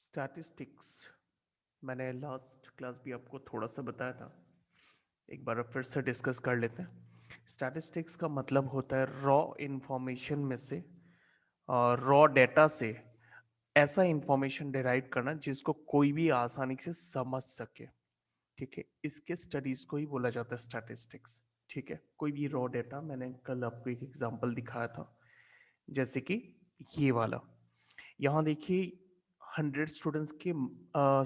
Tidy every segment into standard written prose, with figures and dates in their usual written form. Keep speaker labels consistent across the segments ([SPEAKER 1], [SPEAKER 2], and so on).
[SPEAKER 1] Statistics मैंने last class भी आपको थोड़ा सा बताया था। एक बार फिर से डिस्कस कर लेते हैं। स्टैटिस्टिक्स का मतलब होता है रॉ इंफॉर्मेशन में से और रॉ डेटा से ऐसा इंफॉर्मेशन डिराइव करना जिसको कोई भी आसानी से समझ सके। ठीक है, इसके स्टडीज को ही बोला जाता है स्टैटिस्टिक्स। ठीक है, कोई भी रॉ डेटा, मैंने कल आपको एक एग्जांपल दिखाया था, जैसे कि ये वाला। यहाँ देखिए 100 स्टूडेंट्स के,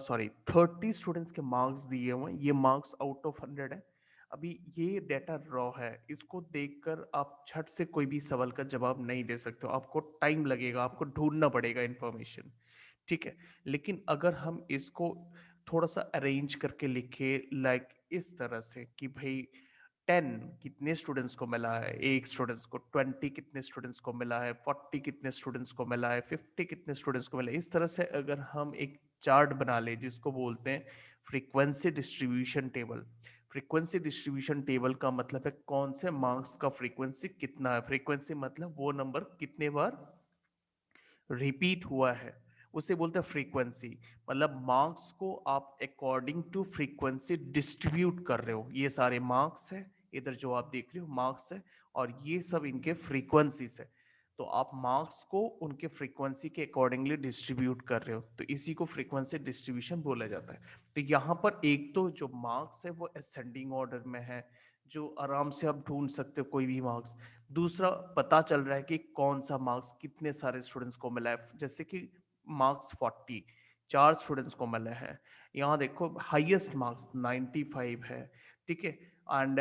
[SPEAKER 1] सॉरी 30 स्टूडेंट्स के मार्क्स दिए हुए हैं। ये मार्क्स आउट ऑफ 100 है। अभी ये डेटा रॉ है, इसको देखकर आप झट से कोई भी सवाल का जवाब नहीं दे सकते हो, आपको टाइम लगेगा, आपको ढूंढना पड़ेगा इन्फॉर्मेशन। ठीक है, लेकिन अगर हम इसको थोड़ा सा अरेंज करके लिखे, लाइक इस तरह से कि भाई 10 कितने स्टूडेंट्स को मिला है, एक स्टूडेंट्स को 20 कितने स्टूडेंट्स को मिला है, 40 कितने स्टूडेंट्स को मिला है, 50 कितने स्टूडेंट्स को मिला है, इस तरह से अगर हम एक चार्ट बना ले जिसको बोलते हैं frequency distribution table. Frequency distribution table का मतलब है कौन से मार्क्स का फ्रीक्वेंसी कितना है। फ्रीक्वेंसी मतलब वो नंबर कितने बार रिपीट हुआ है, उसे बोलते हैं फ्रीक्वेंसी। मतलब मार्क्स को आप अकॉर्डिंग टू फ्रीक्वेंसी डिस्ट्रीब्यूट कर रहे हो। ये सारे मार्क्स है, इधर जो आप देख रहे हो मार्क्स है, और ये सब इनके फ्रीक्वेंसीज है। तो आप मार्क्स को उनके फ्रीक्वेंसी के अकॉर्डिंगली डिस्ट्रीब्यूट कर रहे हो, तो इसी को फ्रीक्वेंसी डिस्ट्रीब्यूशन बोला जाता है। तो यहाँ पर एक तो जो मार्क्स है वो असेंडिंग ऑर्डर में है, जो आराम से आप ढूंढ सकते हो कोई भी मार्क्स। दूसरा, पता चल रहा है कि कौन सा मार्क्स कितने सारे स्टूडेंट्स को मिला है, जैसे कि मार्क्स 40 4 स्टूडेंट्स को मिले हैं। यहाँ देखो हाईएस्ट मार्क्स 95 है। ठीक है, एंड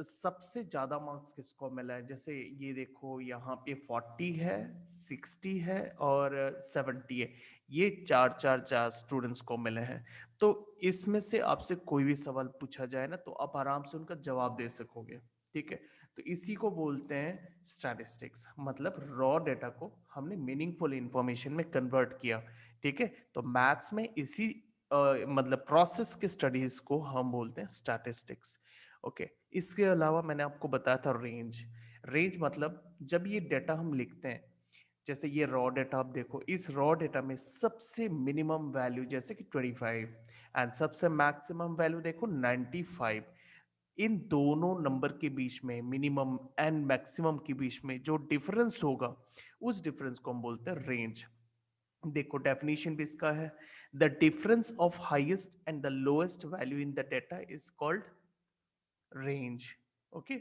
[SPEAKER 1] सबसे ज्यादा मार्क्स किसको मिला है, जैसे ये देखो यहाँ पे 40 है, 60 है और 70 है। ये चार चार चार स्टूडेंट्स को मिले हैं। तो इसमें से आपसे कोई भी सवाल पूछा जाए ना, तो आप आराम से उनका जवाब दे सकोगे। ठीक है, तो इसी को बोलते हैं स्टैटिस्टिक्स। मतलब रॉ डेटा को हमने मीनिंगफुल इंफॉर्मेशन में कन्वर्ट किया। ठीक है, तो मैथ्स में इसी मतलब प्रोसेस के स्टडीज को हम बोलते हैं स्टैटिस्टिक्स। ओके, इसके अलावा मैंने आपको बताया था रेंज। रेंज मतलब जब ये डेटा हम लिखते हैं, जैसे ये रॉ डेटा आप देखो, इस रॉ डेटा में सबसे मिनिमम वैल्यू जैसे कि 25 एंड सबसे मैक्सिमम वैल्यू देखो 95। इन दोनों नंबर के बीच में, मिनिमम एंड मैक्सिमम के बीच में जो डिफरेंस होगा, उस डिफरेंस को हम बोलते हैं रेंज। देखो डेफिनेशन भी इसका है, the difference of highest and the lowest value in the data is called range. Okay,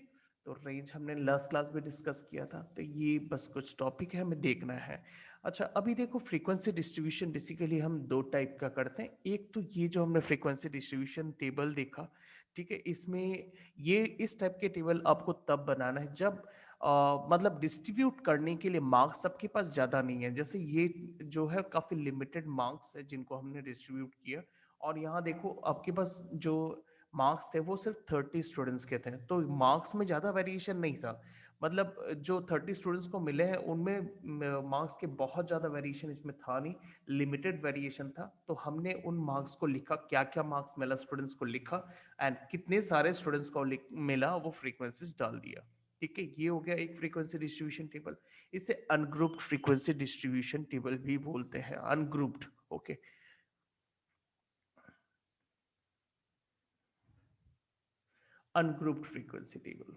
[SPEAKER 1] तो रेंज हमने लास्ट क्लास में डिस्कस किया था, तो ये बस कुछ टॉपिक है हमें देखना है। अच्छा, अभी देखो फ्रीक्वेंसी डिस्ट्रीब्यूशन बेसिकली हम दो टाइप का करते हैं। एक तो ये जो हमने फ्रीक्वेंसी डिस्ट्रीब्यूशन टेबल देखा, ठीक है, इसमें ये इस टाइप के टेबल आपको तब बनाना है जब मतलब डिस्ट्रीब्यूट करने के लिए मार्क्स सबके पास ज़्यादा नहीं है। जैसे ये जो है काफ़ी लिमिटेड मार्क्स है जिनको हमने डिस्ट्रीब्यूट किया, और यहाँ देखो आपके पास जो मार्क्स थे वो सिर्फ 30 स्टूडेंट्स के थे, तो मार्क्स में ज़्यादा वेरिएशन नहीं था। मतलब जो 30 स्टूडेंट्स को मिले हैं उनमें मार्क्स के बहुत ज़्यादा वेरिएशन इसमें था नहीं, लिमिटेड वेरिएशन था। तो हमने उन मार्क्स को लिखा, क्या क्या मार्क्स मिला स्टूडेंट्स को लिखा, एंड कितने सारे स्टूडेंट्स को मिला वो फ्रीक्वेंसीज डाल दिया। ठीक है, ये हो गया एक फ्रीक्वेंसी डिस्ट्रीब्यूशन टेबल। इसे अनग्रुप्ड फ्रीक्वेंसी डिस्ट्रीब्यूशन टेबल भी बोलते हैं, ungrouped. Okay, ungrouped frequency table.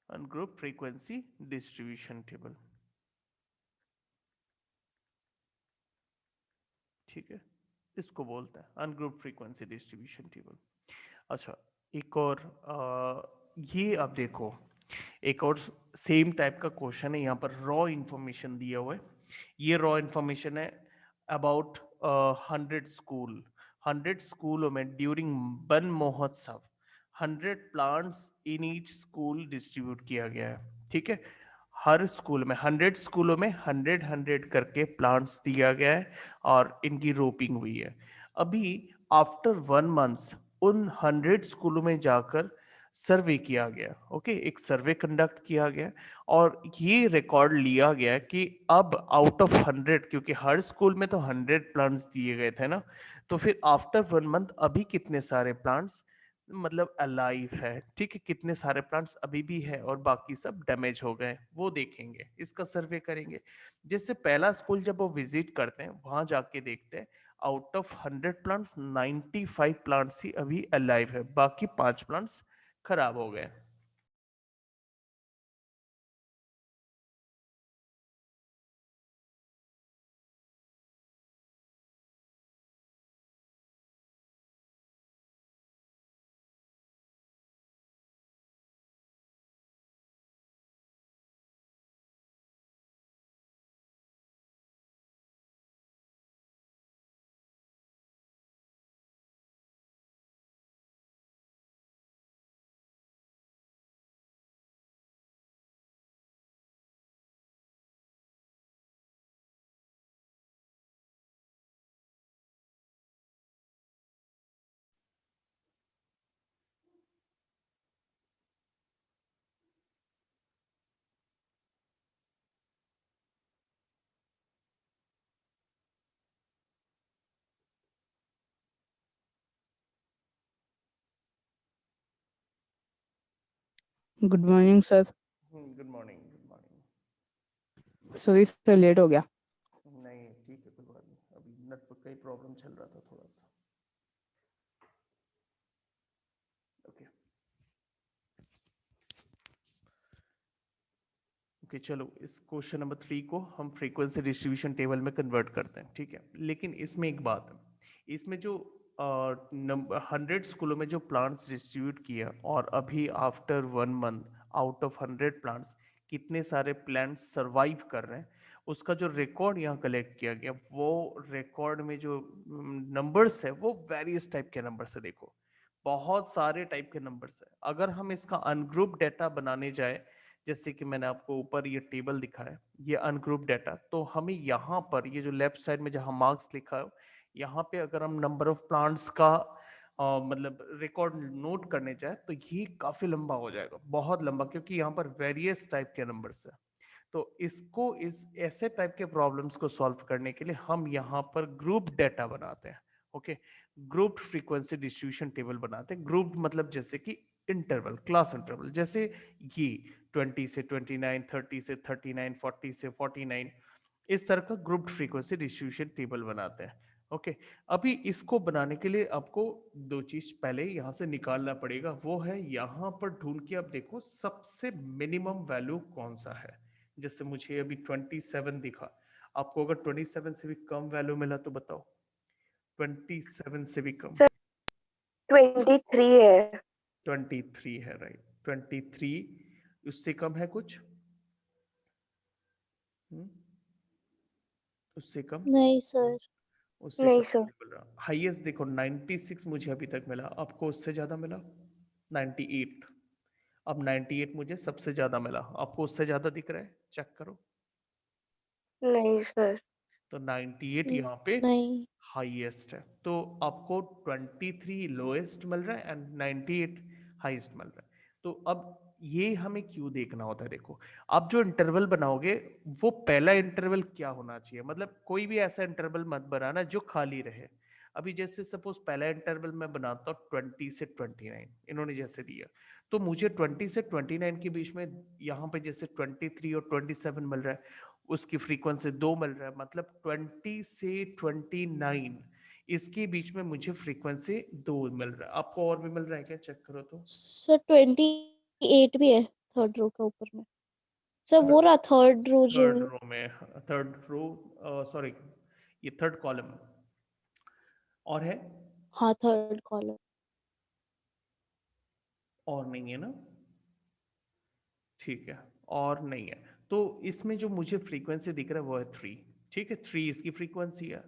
[SPEAKER 1] Ungroup frequency distribution table. ठीक है, इसको बोलते हैं अनग्रुप फ्रीक्वेंसी डिस्ट्रीब्यूशन टेबल। अच्छा, एक और ये आप देखो, एक और सेम टाइप का क्वेश्चन है। यहाँ पर रॉ इंफॉर्मेशन दिया हुआ है। ये रॉ इंफॉर्मेशन है अबाउट 100 स्कूल। 100 स्कूलों में ड्यूरिंग वन महोत्सव 100 plants in each school distribute किया गया है। ठीक है, हर स्कूल में 100 स्कूलों में 100 करके प्लांट्स दिया गया है और इनकी रोपिंग हुई है। अभी आफ्टर 1 मंथ उन 100 स्कूलों में जाकर सर्वे किया गया। ओके, एक सर्वे कंडक्ट किया गया और ये रिकॉर्ड लिया गया कि अब आउट ऑफ 100, क्योंकि हर स्कूल में तो 100 प्लांट्स दिए गए थे ना, तो फिर आफ्टर 1 मंथ अभी कितने सारे प्लांट्स मतलब अलाइव है, ठीक है, कितने सारे प्लांट्स अभी भी है और बाकी सब डैमेज हो गए, वो देखेंगे, इसका सर्वे करेंगे। जैसे पहला स्कूल जब वो विजिट करते हैं वहां जाके देखते हैं आउट ऑफ 100 प्लांट्स 95 प्लांट्स ही अभी अलाइव है, बाकी 5 प्लांट्स खराब हो गए।
[SPEAKER 2] Good morning sir.
[SPEAKER 1] Good morning, good morning.
[SPEAKER 2] Sorry sir, late हो गया।
[SPEAKER 1] नहीं ठीक है, कोई बात नहीं, अभी नेटवर्क का ही प्रॉब्लम चल रहा था थोड़ा सा। ओके ओके, चलो इस क्वेश्चन नंबर 3 को हम फ्रीक्वेंसी डिस्ट्रीब्यूशन टेबल में कन्वर्ट करते हैं, ठीक है। लेकिन इसमें एक बात है, इसमें जो 100 स्कूलों में जो प्लांट्स डिस्ट्रीब्यूट किया और अभी after 1 month out of 100 plants कितने सारे प्लांट्स सरवाइव कर रहे हैं, उसका जो रिकॉर्ड यहाँ कलेक्ट किया गया, वो रिकॉर्ड में जो नंबर्स है वो वेरियस टाइप के नंबर्स है। देखो बहुत सारे टाइप के नंबर्स है। अगर हम इसका अनग्रुप डेटा बनाने जाए, जैसे कि मैंने आपको ऊपर ये टेबल दिखाया, ये अनग्रुप डेटा, तो हमें यहाँ पर ये जो लेफ्ट साइड में जहाँ मार्क्स लिखा है, यहाँ पे अगर हम नंबर ऑफ प्लांट्स का मतलब रिकॉर्ड नोट करने जाए तो ये काफी लंबा हो जाएगा, बहुत लंबा, क्योंकि यहाँ पर वेरियस टाइप के नंबर्स है। तो इसको इस ऐसे टाइप के प्रॉब्लम्स को सॉल्व करने के लिए हम यहाँ पर ग्रुप डेटा बनाते हैं। Okay, group frequency distribution table बनाते हैं। ग्रुप मतलब जैसे कि इंटरवल, क्लास इंटरवल, जैसे ये 20 से 29, 30 से 39, 40 से 49, इस तरह का ग्रुप फ्रीक्वेंसी डिस्ट्रीब्यूशन टेबल बनाते हैं। ओके, अभी इसको बनाने के लिए आपको दो चीज पहले यहाँ से निकालना पड़ेगा, वो है यहाँ पर ढूंढ के आप देखो सबसे मिनिमम वैल्यू कौन सा है। जैसे मुझे अभी 27 दिखा, आपको अगर 27 से भी कम वैल्यू मिला तो बताओ। 27 से भी कम?
[SPEAKER 3] सर 23 है।
[SPEAKER 1] 23 है, राइट। 23 उससे कम है कुछ? हम्म? उससे कम?
[SPEAKER 4] नहीं सर।
[SPEAKER 1] उससे
[SPEAKER 3] नहीं
[SPEAKER 1] कम
[SPEAKER 3] सर।
[SPEAKER 1] नहीं मिल रहा। हाईएस्ट देखो 96 मुझे अभी तक मिला, आपको उससे ज्यादा मिला? 98। अब 98 मुझे सबसे ज्यादा मिला, आपको उससे ज्यादा दिख रहा है? चेक करो।
[SPEAKER 3] नहीं सर।
[SPEAKER 1] तो 98 यहाँ पे
[SPEAKER 4] नहीं।
[SPEAKER 1] हाईएस्ट है, तो आपको 23 लोएस्ट मिल रहा है एंड 98 हाईएस्ट मिल रहा है। तो अब ये हमें क्यों देखना होता है, देखो आप जो इंटरवल बनाओगे वो पहला इंटरवल क्या होना चाहिए, मतलब कोई भी ऐसा इंटरवल मत बनाना जो खाली रहे। अभी जैसे सपोज पहला इंटरवल मैं बनाता हूँ 20 से 29, इन्होंने जैसे दिया, तो मुझे 20 से 29 के बीच में यहाँ पे जैसे 23 और 27 मिल रहा है, उसकी फ्रीक्वेंसी 2 मिल रहा है, मतलब 20 से 29 इसके बीच में मुझे फ्रीक्वेंसी 2 मिल रहा है। आपको और भी मिल रहा है क्या? चेक करो तो।
[SPEAKER 4] सर 28 भी है थर्ड रो के ऊपर में। सर
[SPEAKER 1] थर्ड
[SPEAKER 4] वो रहा थर्ड रो जो।
[SPEAKER 1] थर्ड रो में, थर्ड रो, सॉरी, ये थर्ड कॉलम और है,
[SPEAKER 4] हाँ थर्ड कॉलम।
[SPEAKER 1] और नहीं है ना? ठीक है, और नहीं है। तो इसमें जो मुझे फ्रीक्वेंसी दिख रहा है वो है 3, ठीक है, 3 इसकी फ्रीक्वेंसी है।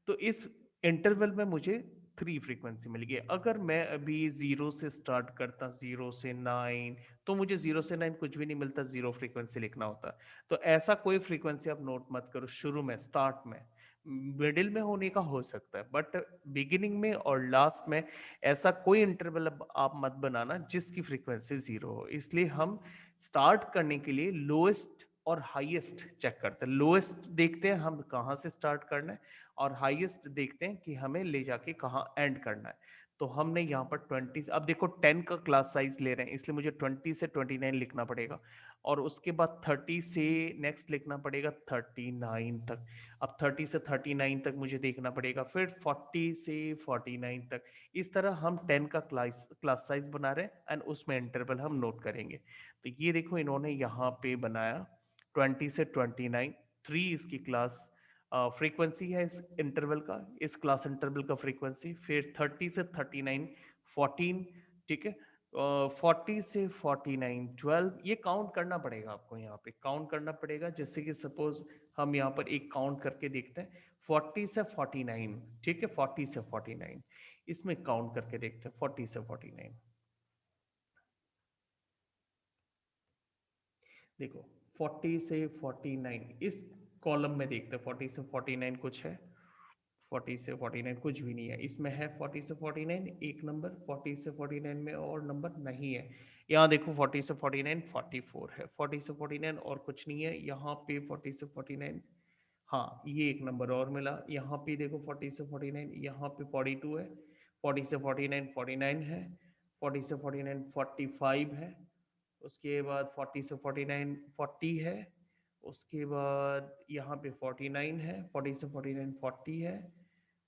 [SPEAKER 1] तो इस इंटरवल में मुझे 3 फ्रीक्वेंसी मिल गई। अगर मैं अभी 0 से स्टार्ट करता, 0 से 9, तो मुझे 0 से 9 कुछ भी नहीं मिलता, 0 फ्रीक्वेंसी लिखना होता। तो ऐसा कोई फ्रीक्वेंसी आप नोट मत करो शुरू में, स्टार्ट में। मिडिल में होने का हो सकता है, बट बिगिनिंग में और लास्ट में ऐसा कोई इंटरवल आप मत बनाना जिसकी फ्रीक्वेंसी 0 हो। इसलिए हम स्टार्ट करने के लिए लोएस्ट और हाईएस्ट चेक करते हैं। लोएस्ट देखते हैं हम कहाँ से स्टार्ट करना है, और हाईएस्ट देखते हैं कि हमें ले जाके कहाँ एंड करना है। तो हमने यहाँ पर 20, अब देखो 10 का क्लास साइज ले रहे हैं, इसलिए मुझे 20 से 29 लिखना पड़ेगा, और उसके बाद 30 से नेक्स्ट लिखना पड़ेगा 39 तक। अब 30 से 39 तक मुझे देखना पड़ेगा, फिर 40 से 49 तक। इस तरह हम 10 का क्लास साइज बना रहे हैं, एंड उसमें इंटरवल हम नोट करेंगे। तो ये देखो इन्होंने यहाँ पे बनाया 20 से 29, 3 इसकी क्लास फ्रीक्वेंसी है इस इंटरवल का, इस क्लास इंटरवल का फ्रीक्वेंसी। फिर 30 से 39 14, ठीक है। 40 से 49 12, ये काउंट करना पड़ेगा आपको, यहाँ पे काउंट करना पड़ेगा। जैसे कि सपोज हम यहाँ पर एक काउंट करके देखते हैं 40 से 49, ठीक है, 40 से 49 इसमें काउंट करके देखते हैं 40 से 49। देखो 40 से 49 इस कॉलम में देखते हैं, 40 से 49 कुछ है, 40 से 49 कुछ भी नहीं है इसमें, है 40 से 49 एक नंबर, 40 से 49 में और नंबर नहीं है। यहाँ देखो 40 से 49 44 है, 40 से 49 और कुछ नहीं है यहाँ पे। 40 से 49, हाँ ये एक नंबर और मिला। यहाँ पे देखो 40 से 49, यहाँ पे 42 है, 40 से 49 49 है, 40 से 49 45 है, उसके बाद 40 से 49 40 है, उसके बाद यहाँ पे 49 है, 40 से 49 40 है,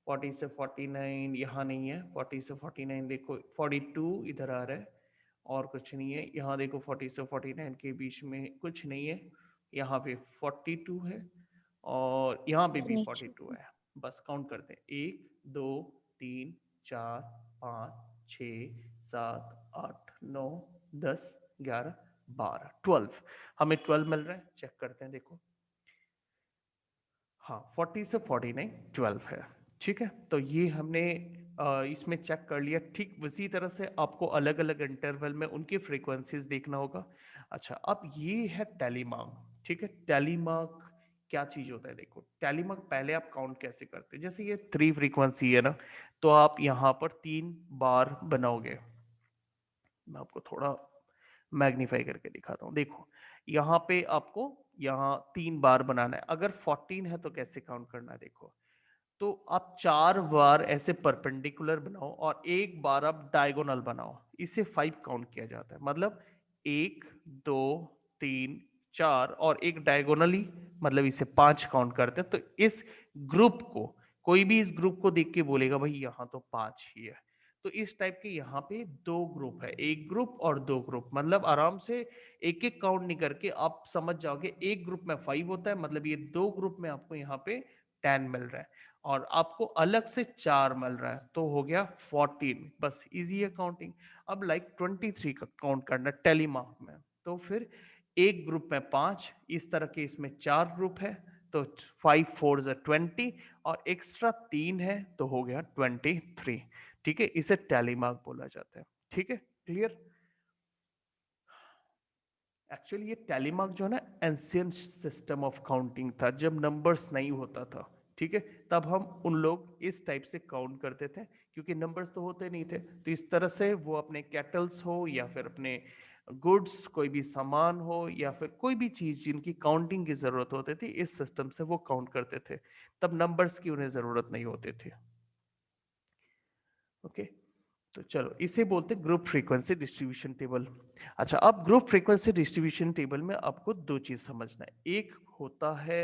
[SPEAKER 1] 40 से 49 यहाँ नहीं है, 40 से 49 देखो 42 इधर आ रहा है और कुछ नहीं है। यहाँ देखो 40 से 49 के बीच में कुछ नहीं है, यहाँ पे 42 है और यहाँ पे
[SPEAKER 4] सर
[SPEAKER 1] भी
[SPEAKER 4] नीचे
[SPEAKER 1] 42 है। बस काउंट करते हैं 1 2 3 4 5 6 7 8 9 10 11 12 12, हमें 12 मिल रहा है। चेक करते हैं, देखो हाँ 40 से 49 12 है, ठीक है। तो ये हमने इसमें चेक कर लिया। ठीक उसी तरह से आपको अलग अलग इंटरवल में उनकी फ्रीक्वेंसीज देखना होगा। अच्छा, अब ये है टेलीमार्क, ठीक है। टेलीमार्क क्या चीज होता है? देखो टेलीमार्क पहले आप काउंट कैसे करते हैं, जैसे ये 3 फ्रीक्वेंसी है ना, तो आप यहाँ पर 3 बार बनाओगे। मैं आपको थोड़ा मैग्नीफाई करके दिखाता हूँ। देखो यहाँ पे आपको यहाँ 3 बार बनाना है। अगर 14 है तो कैसे काउंट करना है? देखो तो आप 4 बार ऐसे परपेंडिकुलर बनाओ और एक बार आप डायगोनल बनाओ, इसे 5 काउंट किया जाता है। मतलब 1 2 3 4 और एक डायगोनली, मतलब इसे 5 काउंट करते हैं। तो इस ग्रुप को, कोई भी इस ग्रुप को देख के बोलेगा भाई यहाँ तो 5 ही है। तो इस टाइप के यहाँ पे 2 ग्रुप है, एक ग्रुप और 2 ग्रुप। मतलब आराम से एक एक काउंट नहीं करके आप समझ जाओगे, एक ग्रुप में 5 होता है, मतलब ये 2 ग्रुप में आपको यहाँ पे 10 मिल रहा है और आपको अलग से 4 मिल रहा है, तो हो गया 14। बस इजी है काउंटिंग। अब लाइक 23 का काउंट करना टेलीमार्क में, तो फिर एक ग्रुप में 5, इस तरह के इसमें 4 ग्रुप है, तो 5 4 20 और एक्स्ट्रा 3 है, तो हो गया 23, ठीक है। इसे टेलीमार्क बोला जाता है, ठीक है। क्लियर? एक्चुअली ये टेलीमार्क जो है ना, एंशियंट सिस्टम ऑफ काउंटिंग था, जब नंबर्स नहीं होता था, ठीक है। तब हम उन लोग इस टाइप से काउंट करते थे, क्योंकि नंबर्स तो होते नहीं थे। तो इस तरह से वो अपने कैटल्स हो या फिर अपने गुड्स, कोई भी सामान हो या फिर कोई भी चीज जिनकी काउंटिंग की जरूरत होती थी, इस सिस्टम से वो काउंट करते थे। तब नंबर्स की उन्हें जरूरत नहीं होती थी। ओके, तो चलो इसे बोलते हैं ग्रुप फ्रीक्वेंसी डिस्ट्रीब्यूशन टेबल। अच्छा, अब ग्रुप फ्रीक्वेंसी डिस्ट्रीब्यूशन टेबल में आपको 2 चीज समझना है। एक होता है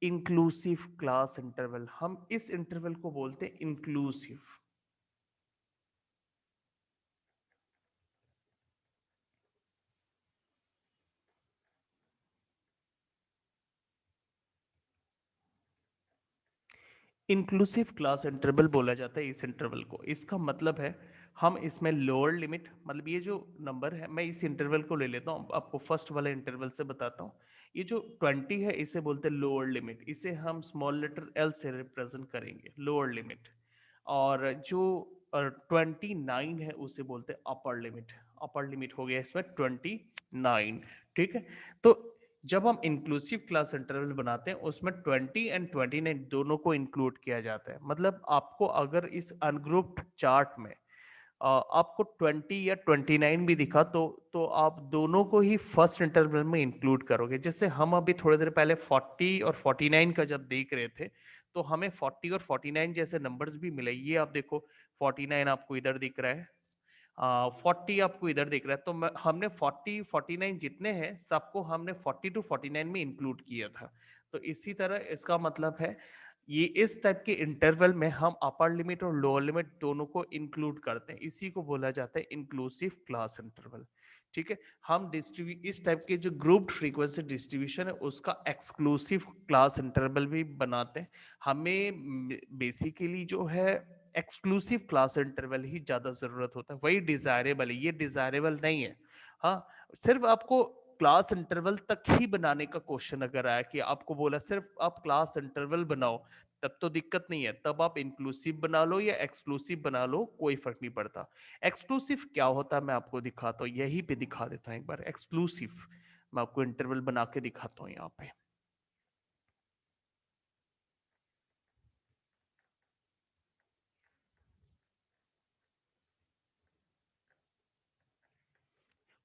[SPEAKER 1] इंक्लूसिव क्लास इंटरवल, हम इस इंटरवल को बोलते हैं इंक्लूसिव। इंक्लूसिव क्लास इंटरवल बोला जाता है इस इंटरवल को। इसका मतलब है हम इसमें लोअर लिमिट, मतलब ये जो नंबर है, मैं इस इंटरवल को ले लेता हूँ, आपको फर्स्ट वाले इंटरवल से बताता हूँ। ये जो 20 है इसे बोलते हैं लोअर लिमिट, इसे हम स्मॉल लेटर एल से रिप्रेजेंट करेंगे, लोअर लिमिट। और जो 29 है उसे बोलते हैं अपर लिमिट। अपर लिमिट हो गया इसमें 29, ठीक है। तो जब हम इंक्लूसिव क्लास इंटरवल बनाते हैं उसमें 20 एंड 29 दोनों को इंक्लूड किया जाता है। मतलब आपको अगर इस अनग्रुप्ड चार्ट में आपको 20 या 29 भी दिखा तो आप दोनों को ही फर्स्ट इंटरवल में इंक्लूड करोगे। जैसे हम अभी थोड़ी देर पहले 40 और 49 का जब देख रहे थे तो हमें 40 और 49 जैसे नंबर्स भी मिले। ये आप देखो 49 आपको इधर दिख रहा है, 40 आपको इधर दिख रहा है। तो हमने 40 49 जितने हैं सबको हमने 40 टू 49 में इंक्लूड किया था। तो इसी तरह इसका मतलब है ये इस टाइप के इंटरवल में हम अपर लिमिट और लोअर लिमिट दोनों को इंक्लूड करते हैं। इसी को बोला जाता है इंक्लूसिव क्लास इंटरवल। ठीक है, हम इस टाइप के जो ग्रुप्ड फ्रीक्वेंसी डिस्ट्रीब्यूशन है उसका एक्सक्लूसिव क्लास इंटरवल भी बनाते हैं। हमें बेसिकली जो है एक्सक्लूसिव क्लास इंटरवल ही ज्यादा जरूरत होता है, वही डिजायरेबल है, ये डिजायरेबल नहीं है। हाँ, सिर्फ आपको क्लास इंटरवल तक ही बनाने का क्वेश्चन अगर आया कि आपको बोला सिर्फ आप क्लास इंटरवल बनाओ, तब तो दिक्कत नहीं है, तब आप इंक्लूसिव बना लो या एक्सक्लूसिव बना लो, कोई फर्क नहीं पड़ता। एक्सक्लूसिव क्या होता है मैं आपको दिखाता हूँ, यही पे दिखा देता हूँ एक बार। एक्सक्लूसिव मैं आपको इंटरवल बना के दिखाता हूँ यहाँ पे।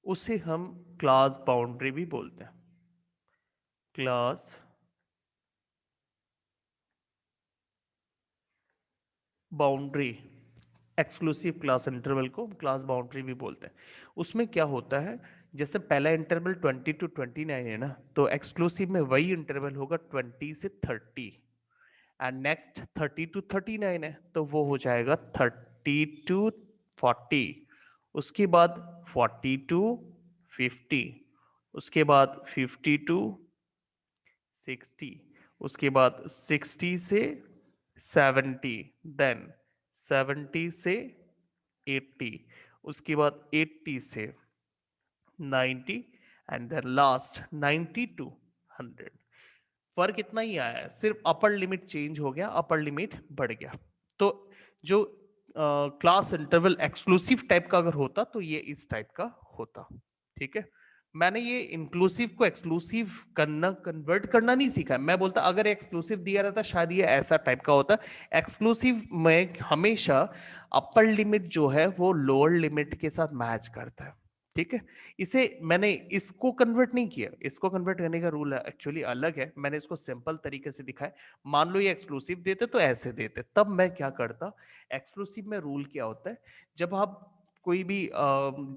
[SPEAKER 1] उसे हम क्लास बाउंड्री भी बोलते हैं। Class boundary, exclusive class interval को क्लास बाउंड्री भी बोलते हैं। उसमें क्या होता है, जैसे पहला इंटरवल 20 टू 29 है ना, तो एक्सक्लूसिव में वही इंटरवल होगा 20 से 30, एंड नेक्स्ट 30 टू 39 है तो वो हो जाएगा 30 टू 40, उसके बाद 40 टू 50, उसके बाद 50 टू 60, उसके बाद 60 से 70, देन 70 से 80, उसके बाद 80 से 90, एंड देन लास्ट 90 टू 100। फर्क इतना ही आया है, सिर्फ अपर लिमिट चेंज हो गया, अपर लिमिट बढ़ गया। तो जो क्लास इंटरवल एक्सक्लूसिव टाइप का अगर होता तो ये इस टाइप का होता। ठीक है, मैंने ये इंक्लूसिव को एक्सक्लूसिव करना, कन्वर्ट करना नहीं सीखा। मैं बोलता अगर एक्सक्लूसिव दिया रहता शायद ये ऐसा टाइप का होता। एक्सक्लूसिव में हमेशा अपर लिमिट जो है वो लोअर लिमिट के साथ मैच करता है। ठीक है, इसे मैंने इसको कन्वर्ट नहीं किया, इसको कन्वर्ट करने का रूल एक्चुअली अलग है, मैंने इसको सिंपल तरीके से दिखाया। मान लो ये एक्सक्लूसिव देते तो ऐसे देते, तब मैं क्या करता। एक्सक्लूसिव में रूल क्या होता है, जब आप कोई भी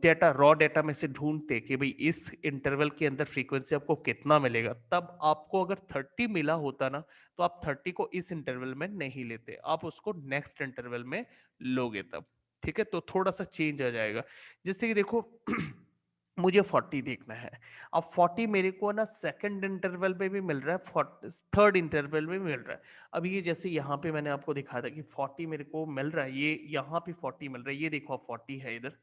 [SPEAKER 1] डेटा, रॉ डेटा में से ढूंढते कि भाई इस इंटरवल के अंदर फ्रीक्वेंसी आपको कितना मिलेगा, तब आपको अगर 30 मिला होता ना तो आप 30 को इस इंटरवल में नहीं लेते, आप उसको नेक्स्ट इंटरवल में लोगे तब। ठीक है, तो थोड़ा सा चेंज आ जाएगा। जैसे कि देखो मुझे 40 देखना है, अब 40 मेरे को ना सेकंड इंटरवल में भी मिल रहा है, थर्ड इंटरवल में भी मिल रहा है। अब ये जैसे यहाँ पे मैंने आपको दिखाया था कि 40 मेरे को मिल रहा है, ये यहाँ पे 40 मिल रहा है, ये देखो अब 40 है इधर।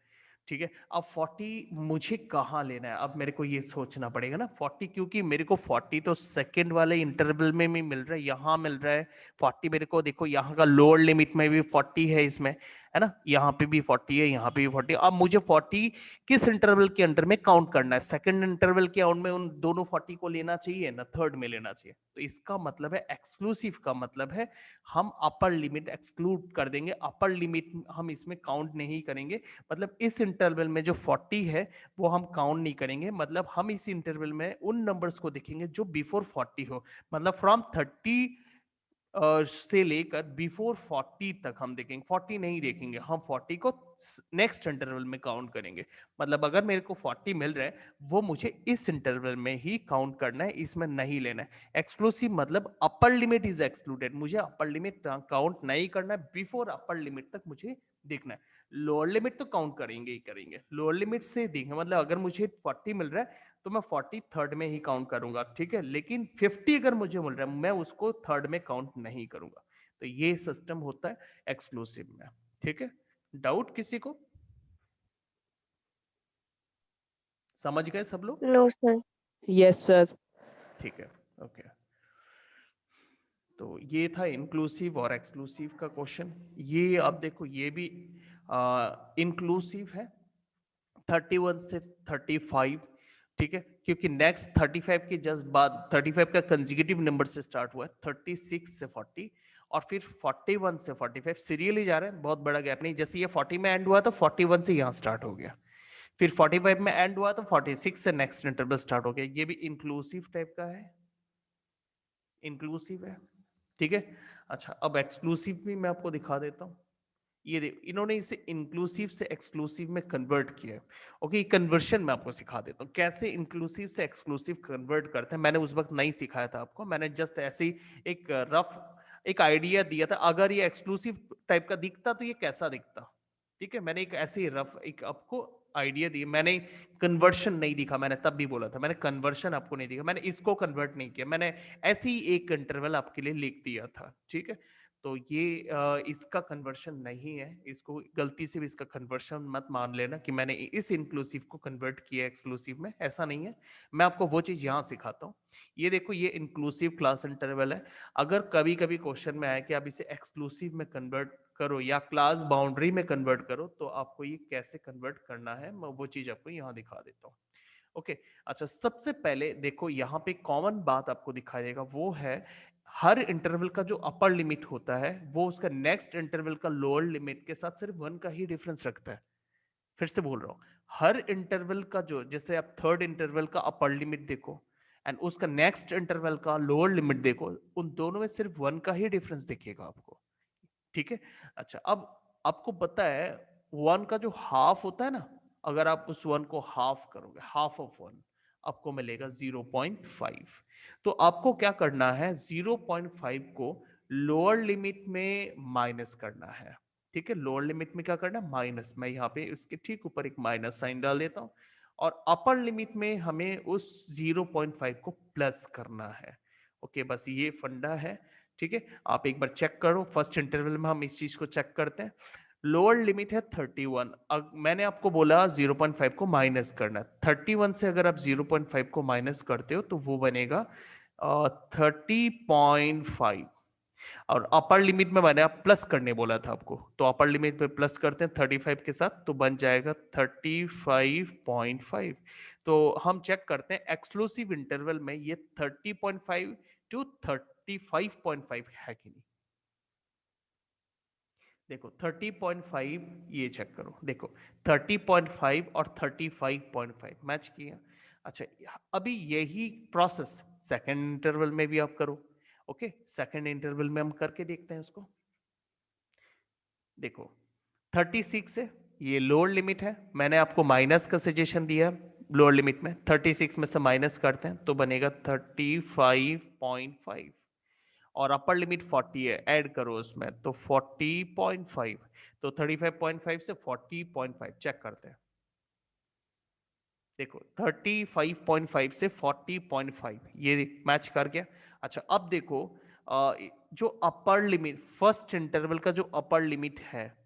[SPEAKER 1] ठीक है, अब 40 मुझे कहाँ लेना है, अब मेरे को ये सोचना पड़ेगा ना 40, क्योंकि मेरे को 40 तो सेकंड वाले इंटरवल में भी मिल रहा है, यहाँ मिल रहा है 40 मेरे को। देखो यहाँ का लोअर लिमिट में भी 40 है इसमें, है ना, यहाँ पे भी 40 है, यहाँ पे भी 40। अब मुझे 40 किस इंटरवल के अंडर में काउंट करना है, सेकंड इंटरवल के अंडर में उन दोनों 40 को लेना चाहिए ना, थर्ड में लेना चाहिए। तो इसका मतलब है एक्सक्लूसिव का मतलब है हम अपर लिमिट एक्सक्लूड कर देंगे, अपर लिमिट हम इसमें काउंट नहीं करेंगे। मतलब इस इंटरवल में जो 40 है वो हम काउंट नहीं करेंगे, मतलब हम इस इंटरवल में उन नंबर्स को देखेंगे जो बिफोर 40 हो। मतलब फ्रॉम 30 से लेकर बिफोर 40 तक हम देखेंगे, 40 नहीं देखेंगे हम, 40 को नेक्स्ट इंटरवल में काउंट करेंगे। मतलब अगर मेरे को 40 मिल रहा है वो मुझे इस इंटरवल में ही काउंट करना है, इसमें नहीं लेना है। एक्सक्लूसिव मतलब अपर लिमिट इज एक्सक्लूडेड, मुझे अपर लिमिट काउंट नहीं करना है, बिफोर अपर लिमिट तक मुझे देखना है। लोअर लिमिट तो काउंट करेंगे ही करेंगे, लोअर लिमिट से देखेंगे। मतलब अगर मुझे 40 मिल रहा है तो मैं 40 थर्ड में ही काउंट करूंगा, ठीक है, लेकिन 50 अगर मुझे मिल रहा है मैं उसको थर्ड में काउंट नहीं करूंगा। तो ये सिस्टम होता है एक्सक्लूसिव में। ठीक है, डाउट किसी को, समझ गए सब लोग?
[SPEAKER 3] No sir.
[SPEAKER 2] Yes sir.
[SPEAKER 1] ठीक है, ओके। तो ये था इंक्लूसिव और एक्सक्लूसिव का क्वेश्चन। ये आप देखो ये भी इंक्लूसिव है 31 से 35। ठीक है, क्योंकि नेक्स्ट 35 के जस्ट बाद 35 का कंसेक्यूटिव नंबर से स्टार्ट हुआ है, 36 से 40 और फिर 41 से 45 सीरियली जा रहे हैं, बहुत बड़ा गैप नहीं। जैसे ये 40 में एंड हुआ तो 41 से यहाँ स्टार्ट हो गया, फिर 45 में एंड हुआ तो 46 से नेक्स्ट इंटरवल स्टार्ट हो गया। ये भी इंक्लूसिव टाइप का है, इंक्लूसिव है, ठीक है। अच्छा, अब एक्सक्लूसिव भी मैं आपको दिखा देता हूँ। ये इन्होंने इसे इंक्लूसिव से एक्सक्लूसिव में कन्वर्ट किया है। ओके, कन्वर्शन मैं आपको सिखा देता हूँ कैसे इंक्लूसिव से एक्सक्लूसिव कन्वर्ट करते हैं। मैंने उस वक्त नहीं सिखाया था आपको, मैंने जस्ट ऐसे ही एक रफ एक आइडिया दिया था, अगर ये एक्सक्लूसिव टाइप का दिखता तो ये कैसा दिखता। ठीक है, मैंने एक ऐसे ही रफ एक आपको आइडिया दी, मैंने कन्वर्शन नहीं दिखा, मैंने तब भी बोला था मैंने कन्वर्शन आपको नहीं दिखा, मैंने इसको कन्वर्ट नहीं किया, मैंने ऐसे ही एक इंटरवल आपके लिए लिख दिया था। ठीक है, तो ये इसका कन्वर्शन नहीं है, इसको गलती से भी इसका कन्वर्शन मत मान लेना कि मैंने इस इंक्लूसिव को कन्वर्ट किया एक्सक्लूसिव में, ऐसा नहीं है। मैं आपको वो चीज़ यहाँ सिखाता हूँ। ये देखो, ये इंक्लूसिव क्लास इंटरवल है। अगर कभी कभी क्वेश्चन में आए कि आप इसे एक्सक्लूसिव में कन्वर्ट करो या क्लास बाउंड्री में कन्वर्ट करो, तो आपको ये कैसे कन्वर्ट करना है, मैं वो चीज़ आपको यहाँ दिखा देता हूँ। ओके, अच्छा, सबसे पहले देखो यहाँ पे कॉमन बात आपको दिखाई देगा, वो है हर इंटरवल का जो अपर लिमिट होता है वो उसका नेक्स्ट इंटरवल का लोअर लिमिट के साथ सिर्फ 1 का ही डिफरेंस रखता है। फिर से बोल रहा हूं, हर इंटरवल का जो, जैसे आप थर्ड इंटरवल का अपर लिमिट देखो एंड उसका नेक्स्ट इंटरवल का लोअर लिमिट देखो, उन दोनों में सिर्फ 1 का ही डिफरेंस दिखेगा आपको। ठीक है, अच्छा, अब आपको पता है 1 का जो हाफ होता है ना, अगर आप उस 1 को हाफ करोगे, हाफ ऑफ 1 आपको मिलेगा 0.5। तो आपको क्या करना है, 0.5 को लोअर लिमिट में माइनस करना है। ठीक है, लोअर लिमिट में क्या करना है, माइनस। मैं यहाँ पे इसके ठीक ऊपर एक माइनस साइन डाल देता हूँ, और अपर लिमिट में हमें उस 0.5 को प्लस करना है। ओके, बस ये फंडा है। ठीक है, आप एक बार चेक करो, फर्स्ट इंटरवल में हम इस चीज को चेक करते हैं। लोअर लिमिट है 31, मैंने आपको बोला 0.5 को माइनस करना है। 31 से अगर आप 0.5 को माइनस करते हो तो वो बनेगा 30.5, और अपर लिमिट में मैंने आप प्लस करने बोला था आपको, तो अपर लिमिट पे प्लस करते हैं 35 के साथ, तो बन जाएगा 35.5। तो हम चेक करते हैं एक्सक्लूसिव इंटरवल में ये 30.5 टू 35.5 है कि नहीं। देखो 30.5, ये चेक करो, देखो 30.5 और 35.5 मैच किया। अच्छा, अभी यही प्रोसेस सेकंड इंटरवल में भी आप करो। ओके, सेकंड इंटरवल में हम करके देखते हैं इसको। देखो 36 है, ये लोअर लिमिट है, मैंने आपको माइनस का सजेशन दिया लोअर लिमिट में, 36 में से माइनस करते हैं तो बनेगा 35.5, और अपर लिमिट 40 है, ऐड करो उसमें तो 40.5, तो 35.5 से 40.5 चेक करते हैं। देखो 35.5 से 40.5 ये मैच कर गया। अच्छा, अब देखो जो अपर लिमिट फर्स्ट इंटरवल का जो अपर लिमिट है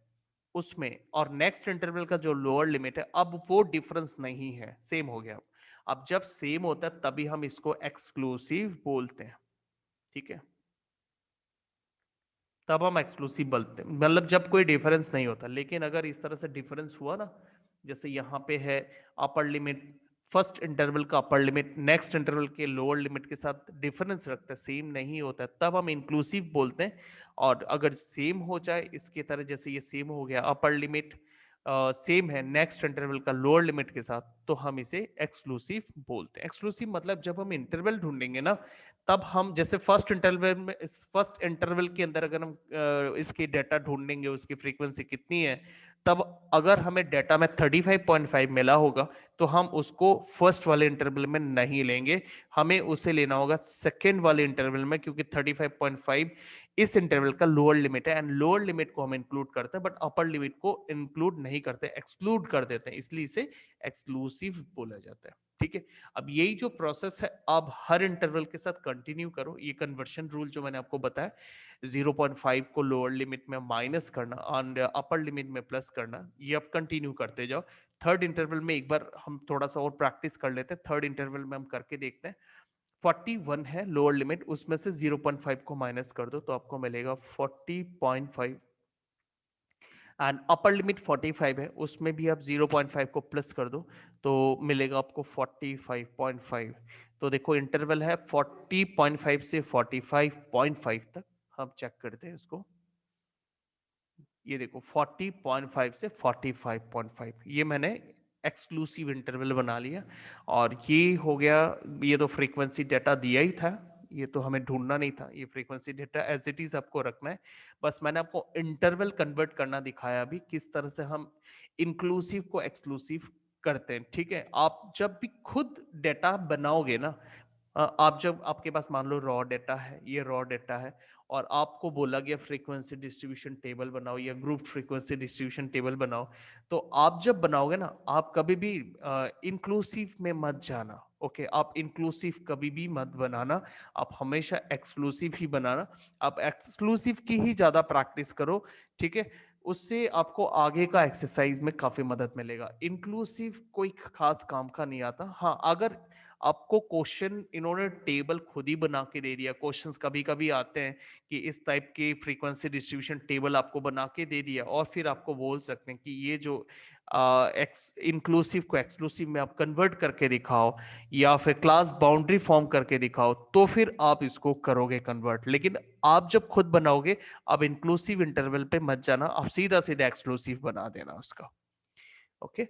[SPEAKER 1] उसमें और नेक्स्ट इंटरवल का जो लोअर लिमिट है, अब वो डिफरेंस नहीं है, सेम हो गया। अब जब सेम होता है तभी हम इसको एक्सक्लूसिव बोलते हैं। ठीक है, तब हम एक्सक्लूसिव बोलते हैं, मतलब जब कोई डिफरेंस नहीं होता। लेकिन अगर इस तरह से डिफरेंस हुआ ना, जैसे यहाँ पे है अपर लिमिट, फर्स्ट इंटरवल का अपर लिमिट नेक्स्ट इंटरवल के लोअर लिमिट के साथ डिफरेंस रखता है, सेम नहीं होता है, तब हम इंक्लूसिव बोलते हैं। और अगर सेम हो जाए इसकी तरह, जैसे ये सेम हो गया, अपर लिमिट सेम है नेक्स्ट इंटरवल का लोअर लिमिट के साथ, तो हम इसे एक्सक्लूसिव बोलते हैं। एक्सक्लूसिव मतलब जब हम इंटरवल ढूंढेंगे ना, तब हम जैसे फर्स्ट इंटरवल में, इस फर्स्ट इंटरवल के अंदर अगर हम इसकी डाटा ढूंढेंगे उसकी फ्रीक्वेंसी कितनी है, तब अगर हमें डाटा में 35.5 मिला होगा तो हम उसको फर्स्ट वाले इंटरवल में नहीं लेंगे, हमें उसे लेना होगा सेकेंड वाले इंटरवल में, क्योंकि 35.5 इस इंटरवल का लोअर लिमिट है, एंड लोअर लिमिट को हम इंक्लूड करते हैं बट अपर लिमिट को इंक्लूड नहीं करते, एक्सक्लूड कर देते हैं, इसलिए इसे एक्सक्लूसिव बोला जाता है। ठीक है, अब यही जो प्रोसेस है आप हर इंटरवल के साथ कंटिन्यू करो। ये कन्वर्शन रूल जो मैंने आपको बताया, 0.5 को लोअर लिमिट में माइनस करना और अपर लिमिट में प्लस करना, ये आप कंटिन्यू करते जाओ। थर्ड इंटरवल में एक बार हम थोड़ा सा और प्रैक्टिस कर लेते हैं, थर्ड इंटरवल में हम करके देखते हैं। 41 है लोअर लिमिट, उसमें से 0.5 को माइनस कर दो तो आपको मिलेगा 40.5। एंड अपर लिमिट 45 है, उसमें भी आप 0.5 को प्लस कर दो तो मिलेगा आपको 45.5। तो देखो इंटरवल है 40.5 से 45.5 तक। हम चेक करते हैं इसको, ये देखो 40.5 से 45.5, ये मैंने एक्सक्लूसिव इंटरवल बना लिया। और ये हो गया, ये तो फ्रीक्वेंसी डेटा दिया ही था, ये तो हमें ढूंढना नहीं था, ये frequency data as it is आपको रखना है। बस मैंने आपको इंटरवल कन्वर्ट करना दिखाया अभी, किस तरह से हम इंक्लूसिव को एक्सक्लूसिव करते हैं। ठीक है, आप जब भी खुद डेटा बनाओगे ना, आप जब आपके पास मान लो रॉ डेटा है, ये रॉ डेटा है, और आपको बोला गया फ्रीक्वेंसी डिस्ट्रीब्यूशन टेबल बनाओ या ग्रुप फ्रीक्वेंसी डिस्ट्रीब्यूशन टेबल बनाओ, तो आप जब बनाओगे ना, आप कभी भी इंक्लूसिव में मत जाना। ओके, आप इंक्लूसिव कभी भी मत बनाना, आप हमेशा एक्सक्लूसिव ही बनाना। आप एक्सक्लूसिव की ही ज्यादा प्रैक्टिस करो, ठीक है, उससे आपको आगे का एक्सरसाइज में काफी मदद मिलेगा। इंक्लूसिव कोई खास काम का नहीं आता। हाँ, अगर आपको क्वेश्चन इन्होंने टेबल खुद ही बना के दे दिया, क्वेश्चंस कभी कभी आते हैं कि इस टाइप की फ्रीक्वेंसी डिस्ट्रीब्यूशन टेबल आपको बना के दे दिया, और फिर आपको बोल सकते हैं कि ये जो इंक्लूसिव को एक्सक्लूसिव में आप कन्वर्ट करके दिखाओ या फिर क्लास बाउंड्री फॉर्म करके दिखाओ, तो फिर आप इसको करोगे कन्वर्ट। लेकिन आप जब खुद बनाओगे, आप इंक्लूसिव इंटरवल पे मत जाना, आप सीधा सीधा एक्सक्लूसिव बना देना उसका। ओके,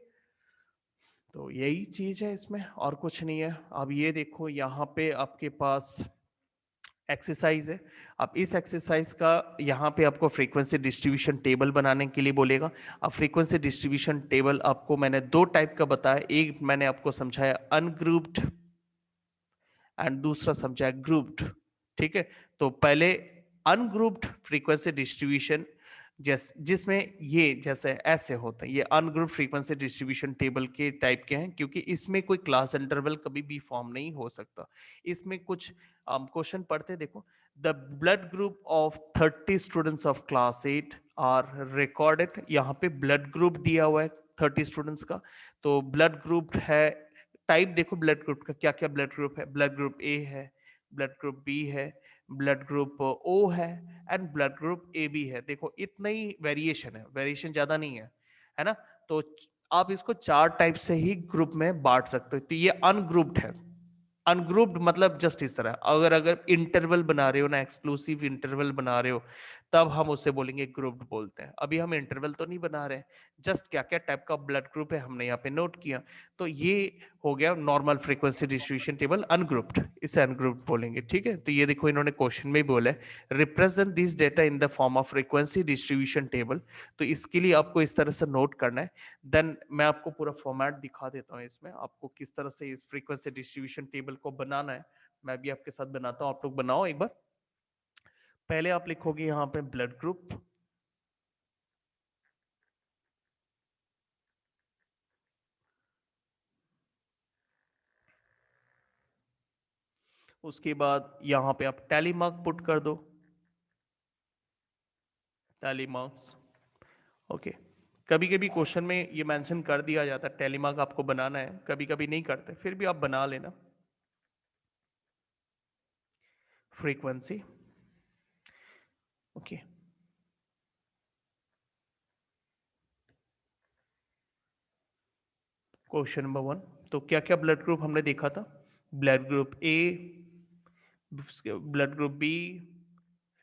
[SPEAKER 1] तो यही चीज है इसमें, और कुछ नहीं है। अब ये देखो यहाँ पे आपके पास एक्सरसाइज है। अब इस एक्सरसाइज का यहाँ पे आपको फ्रीक्वेंसी डिस्ट्रीब्यूशन टेबल बनाने के लिए बोलेगा। अब फ्रीक्वेंसी डिस्ट्रीब्यूशन टेबल आपको मैंने दो टाइप का बताया, एक मैंने आपको समझाया अनग्रुप्ड एंड दूसरा समझाया ग्रुप्ड। ठीक है, तो पहले अनग्रुप्ड फ्रीक्वेंसी डिस्ट्रीब्यूशन जिसमें ये जैसे ऐसे होता है, ये अनग्रुप्ड फ्रीक्वेंसी डिस्ट्रीब्यूशन टेबल के टाइप के हैं, क्योंकि इसमें कोई क्लास इंटरवल कभी भी फॉर्म नहीं हो सकता। इसमें कुछ क्वेश्चन पढ़ते देखो, the blood group of 30 students of class 8 are recorded. यहाँ पे ब्लड ग्रुप दिया हुआ है 30 स्टूडेंट्स का, तो ब्लड ग्रुप है, टाइप देखो ब्लड ग्रुप का, क्या क्या ब्लड ग्रुप है, ब्लड ग्रुप ए है, ब्लड ग्रुप बी है, ब्लड ग्रुप ओ है, and blood group A B है। देखो इतना ही वेरिएशन है, वेरिएशन ज्यादा नहीं है ना। तो आप इसको चार टाइप से ही ग्रुप में बांट सकते हो। तो ये अनग्रुप्ड है। अनग्रुप्ड मतलब जस्ट इस तरह, अगर अगर इंटरवल बना रहे हो ना, एक्सक्लूसिव इंटरवल बना रहे हो, तब हम उसे बोलेंगे ग्रुप्ड बोलते हैं। अभी हम इंटरवल तो नहीं बना रहे, जस्ट क्या क्या टाइप का ब्लड ग्रुप है हमने यहाँ पे नोट किया। तो ये हो गया normal frequency distribution table ungrouped, इसे अनग्रुप्ड बोलेंगे। ठीक है, तो ये देखो इन्होंने क्वेश्चन में ही बोला है represent this data in the form of frequency distribution table. तो इसके लिए आपको इस तरह से नोट करना है। देन मैं आपको पूरा फॉर्मेट दिखा देता हूँ, इसमें आपको किस तरह से इस फ्रीक्वेंसी डिस्ट्रीब्यूशन टेबल को बनाना है। मैं भी आपके साथ बनाता हूँ, आप लोग बनाओ एक बार। पहले आप लिखोगे यहाँ पे ब्लड ग्रुप, उसके बाद यहाँ पे आप टैली मार्क पुट कर दो, टैली मार्क्स। ओके, कभी कभी क्वेश्चन में ये मेंशन कर दिया जाता है टैली मार्क आपको बनाना है, कभी कभी नहीं करते, फिर भी आप बना लेना। Frequency, okay, question number 1। तो क्या क्या ब्लड ग्रुप हमने देखा था, blood group A, blood group B,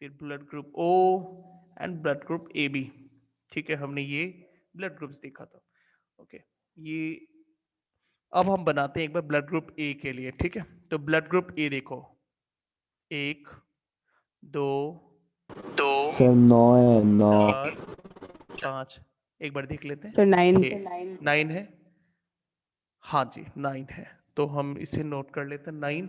[SPEAKER 1] फिर blood group O and blood group A B. ठीक है, हमने ये ब्लड ग्रुप्स देखा था। ओके, ये अब हम बनाते हैं एक बार ब्लड ग्रुप ए के लिए। ठीक है, तो ब्लड ग्रुप ए देखो, 1 2
[SPEAKER 5] सर 9 है 9।
[SPEAKER 1] 4 5, एक बार देख लेते हैं।
[SPEAKER 2] सर 9।
[SPEAKER 1] 9 है, हाँ जी 9 है, तो हम इसे नोट कर लेते हैं 9।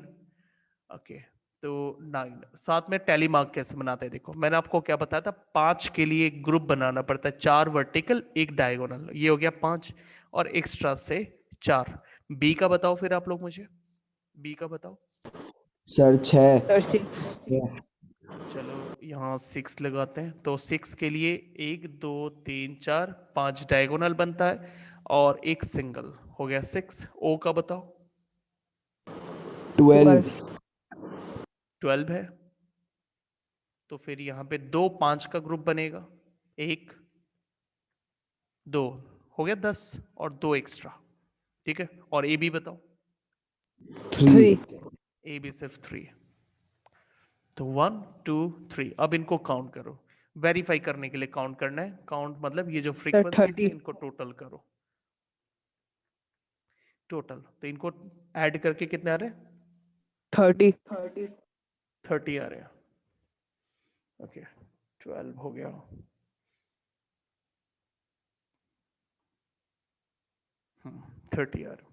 [SPEAKER 1] ओके, तो 9 साथ में टैली मार्क कैसे बनाते हैं देखो, मैंने आपको क्या बताया था, 5 के लिए एक ग्रुप बनाना पड़ता है, 4 वर्टिकल 1 डायगोनल, ये हो गया 5, और एक्स्ट्रा से 4। बी का बताओ फिर आप लोग मुझे, बी का बताओ।
[SPEAKER 5] सर 6।
[SPEAKER 2] सर 6।
[SPEAKER 1] चलो यहाँ 6 लगाते हैं, तो 6 के लिए 1 2 3 4 5 डायगोनल बनता है और एक सिंगल, हो गया 6। ओ का बताओ।
[SPEAKER 5] 12।
[SPEAKER 1] 12 है, तो फिर यहाँ पे 2 5 का ग्रुप बनेगा, 1 2 हो गया 10 और 2 एक्स्ट्रा, ठीक है। और ए बी बताओ।
[SPEAKER 5] 3
[SPEAKER 1] ए बी सिर्फ 3, तो 1 2 3। अब इनको काउंट करो, वेरीफाई करने के लिए काउंट करना है। काउंट मतलब ये जो फ्रीक्वेंसीज है
[SPEAKER 2] 30
[SPEAKER 1] इनको टोटल करो, टोटल। तो इनको ऐड करके कितने आ रहे हैं?
[SPEAKER 2] 30
[SPEAKER 1] 30 आ रहे हैं। ओके 12 हो गया। हम्म 30 आ रहे,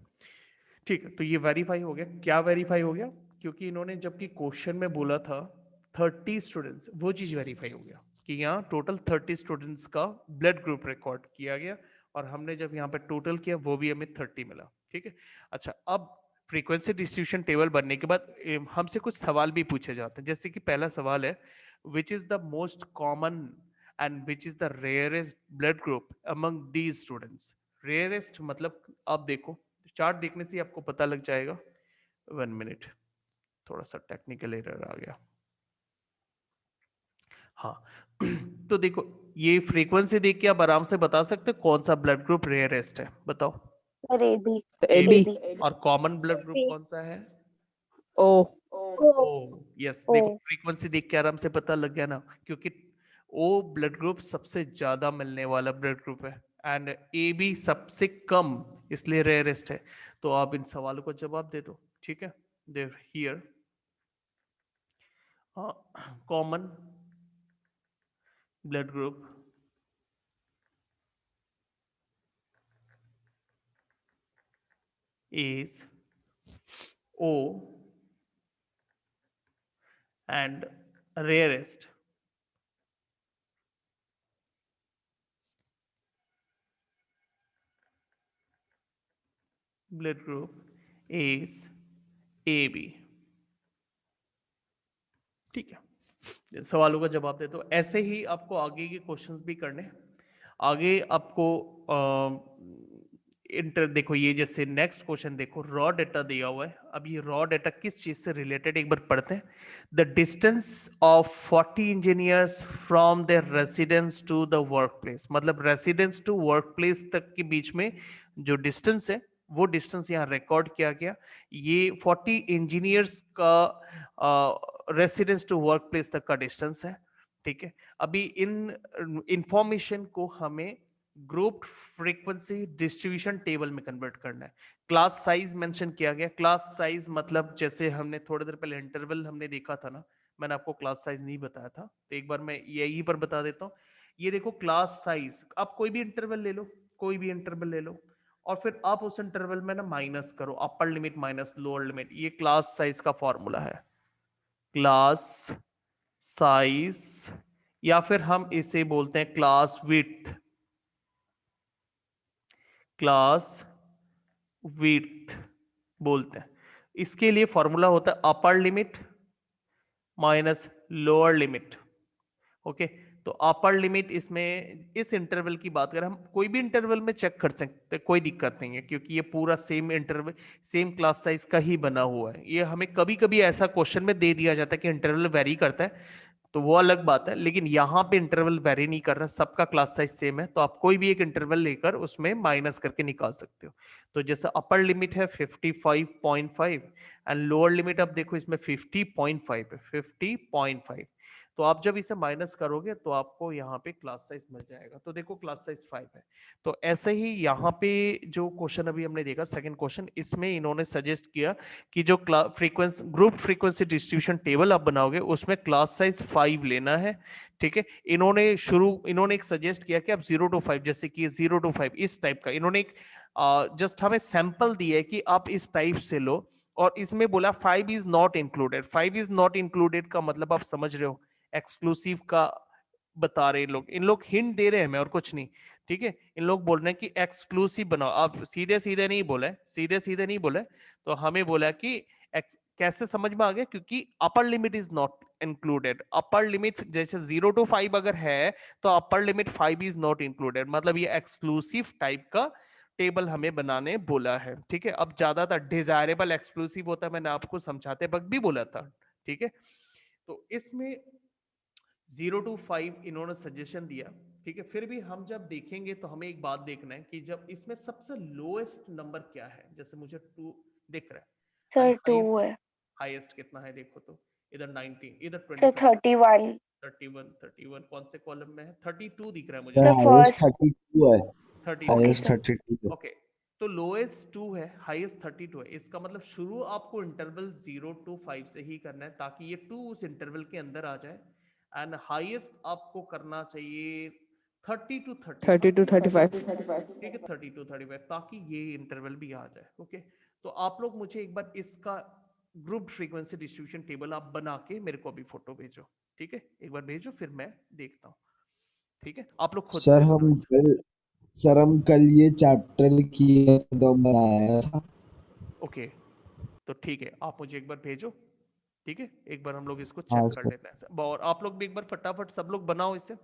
[SPEAKER 1] ठीक है। तो ये वेरीफाई हो गया। क्या वेरीफाई हो गया? क्योंकि इन्होंने जबकि क्वेश्चन में बोला था 30 स्टूडेंट्स, वो चीज वेरीफाई हो गया कि यहाँ टोटल 30 स्टूडेंट्स का ब्लड ग्रुप रिकॉर्ड किया गया, और हमने जब यहाँ पे टोटल किया वो भी हमें 30 मिला, ठीक है। अच्छा, अब फ्रीक्वेंसी डिस्ट्रीब्यूशन टेबल बनने के बाद हमसे कुछ सवाल भी पूछे जाते हैं। जैसे कि पहला सवाल है, which is the most common and which is the rarest blood group among these students. Rarest मतलब आप देखो, चार्ट देखने से ही आपको पता लग जाएगा। 1 मिनट, थोड़ा सा टेक्निकल एरर आ गया। हाँ तो देखो, ये फ्रीक्वेंसी देख के आप आराम से बता सकते हो कौन सा ब्लड ग्रुप रेयरेस्ट है, बताओ।
[SPEAKER 3] Sir A B.
[SPEAKER 1] A
[SPEAKER 2] AB
[SPEAKER 1] B. और कॉमन ब्लड ग्रुप कौन सा है?
[SPEAKER 2] O
[SPEAKER 3] ओ
[SPEAKER 1] ओ यस,
[SPEAKER 3] ओ
[SPEAKER 1] देखो फ्रीक्वेंसी देख के आराम से पता लग गया ना, क्योंकि ओ ब्लड ग्रुप सबसे ज्यादा मिलने वाला ब्लड ग्रुप है, एंड ए बी सबसे कम, इसलिए रेयरेस्ट है। तो आप इन सवालों को जवाब दे दो, ठीक है। There here common blood group is O and rarest blood group is AB, ठीक है। सवालों का जवाब दे दो। ऐसे ही आपको आगे के क्वेश्चंस भी करने। आगे आपको इंटर देखो, ये जैसे नेक्स्ट क्वेश्चन देखो, रॉ डेटा दिया हुआ है। अब ये रॉ डेटा किस चीज से रिलेटेड एक बार पढ़ते हैं। The distance of 40 engineers from their residence to the work place, मतलब रेसिडेंस टू वर्क प्लेस तक के बीच में जो डिस्टेंस है वो डिस्टेंस यहाँ रिकॉर्ड किया गया। ये 40 इंजीनियर्स का रेसिडेंस टू वर्क प्लेस तक का डिस्टेंस है, ठीक है। अभी इन इंफॉर्मेशन को हमें ग्रुप फ्रीक्वेंसी डिस्ट्रीब्यूशन टेबल में कन्वर्ट करना है। क्लास साइज मेंशन किया गया। क्लास साइज मतलब जैसे हमने थोड़ी देर पहले इंटरवल हमने देखा था ना, मैंने आपको क्लास साइज नहीं बताया था, तो एक बार मैं यही पर बता देता हूँ। ये देखो क्लास साइज, आप कोई भी इंटरवल ले लो, कोई भी इंटरवल ले लो, और फिर आप उस इंटरवल में ना माइनस करो, upper limit minus lower limit. ये क्लास साइज का फॉर्मूला है, क्लास साइज, या फिर हम इसे बोलते हैं क्लास विड्थ। क्लास विड्थ बोलते हैं। इसके लिए फॉर्मूला होता है upper limit minus lower limit, okay. तो अपर लिमिट, इसमें इस इंटरवल की बात करें, हम कोई भी इंटरवल में चेक कर सकते हैं, कोई दिक्कत नहीं है, क्योंकि ये पूरा same interval same class size का ही बना हुआ है। ये हमें कभी कभी ऐसा क्वेश्चन में दे दिया जाता है कि इंटरवल वेरी करता है, तो वो अलग बात है, लेकिन यहाँ पे इंटरवल वेरी नहीं कर रहा, सबका क्लास साइज सेम है। तो आप कोई भी एक इंटरवल लेकर उसमें माइनस करके निकाल सकते हो। तो जैसे अपर लिमिट है 55.5 एंड लोअर लिमिट आप देखो इसमें 50.5 है, 50.5। तो आप जब इसे माइनस करोगे तो आपको यहाँ पे क्लास साइज मिल जाएगा। तो देखो क्लास साइज 5 है। तो ऐसे ही यहाँ पे जो क्वेश्चन अभी हमने देखा सेकंड क्वेश्चन, इसमें इन्होंने सजेस्ट किया कि जो frequency group frequency distribution table आप बनाओगे उसमें क्लास साइज 5 लेना है, ठीक है। इन्होंने एक सजेस्ट किया कि आप 0 to 5, जैसे कि 0 to 5 इस टाइप का, इन्होंने एक जस्ट हमें सैंपल दिया है कि आप इस टाइप से लो, और इसमें बोला 5 is not included. 5 is not included का मतलब आप समझ रहे हो, एक्सक्लूसिव का बता रहे इन लोग हिंट दे रहे हैं हमें और कुछ नहीं, ठीक है। इन लोग बोल रहे हैं कि एक्सक्लूसिव बनाओ। आप सीधे सीधे नहीं बोले, सीधे सीधे नहीं बोले, तो हमें बोला कि कैसे समझ में आ गया, क्योंकि upper limit is not included. Upper limit जैसे 0 to 5 अगर है तो upper limit 5 is not included, मतलब ये एक्सक्लूसिव टाइप का टेबल हमें बनाने बोला है, ठीक है। अब ज्यादातर डिजायरेबल एक्सक्लूसिव होता है, मैंने आपको समझाते वक्त भी बोला था, ठीक है। तो इसमें 0 to 5 इन्होंने सजेशन दिया ठीक है, फिर भी हम जब देखेंगे तो हमें एक बात देखना है कि जब इसमें सबसे लोएस्ट नंबर क्या है, जैसे मुझे 2 दिख रहा है,
[SPEAKER 3] सर
[SPEAKER 1] एंड
[SPEAKER 3] 2 है
[SPEAKER 1] हाईएस्ट कितना है देखो तो, इधर 19, इधर
[SPEAKER 3] सर
[SPEAKER 1] 25,
[SPEAKER 3] 31
[SPEAKER 1] 31 कौन से कॉलम में है, 32 दिख रहा है मुझे,
[SPEAKER 3] सर
[SPEAKER 5] हाईएस्ट
[SPEAKER 3] फर्स्ट
[SPEAKER 5] 32 है,
[SPEAKER 1] 32,
[SPEAKER 5] हाईएस्ट
[SPEAKER 3] सर
[SPEAKER 5] 32 है।
[SPEAKER 1] ओके। तो लोएस्ट 2 है, हाईएस्ट 32 है, इसका मतलब शुरू आपको इंटरवल 0 to 5 से ही करना है ताकि ये 2 उस इंटरवल के अंदर आ जाए, एंड हाईएस्ट आपको करना चाहिए 30 to 35,
[SPEAKER 2] 30 to 35.
[SPEAKER 1] ठीक है, 30 to 35, ताकि ये इंटरवल भी आ जाए। ओके, तो आप लोग मुझे एक बार इसका ग्रुप फ्रीक्वेंसी डिस्ट्रीब्यूशन टेबल आप बना के मेरे को अभी फोटो भेजो, ठीक है, एक बार भेजो फिर मैं देखता हूँ, ठीक है, आप लोग खुद
[SPEAKER 5] सर
[SPEAKER 1] से करो
[SPEAKER 5] हम
[SPEAKER 1] इसे।
[SPEAKER 5] कल सर हम कल ये चैप्टर किया तो बनाया था।
[SPEAKER 1] ओके, तो ठीक है, आप मुझे एक बार भेजो, ठीक है, एक बार हम लोग इसको
[SPEAKER 5] हाँ
[SPEAKER 1] चेक कर
[SPEAKER 5] सर।
[SPEAKER 1] लेते हैं, और आप लोग भी एक बार फटाफट सब लोग बनाओ इसे।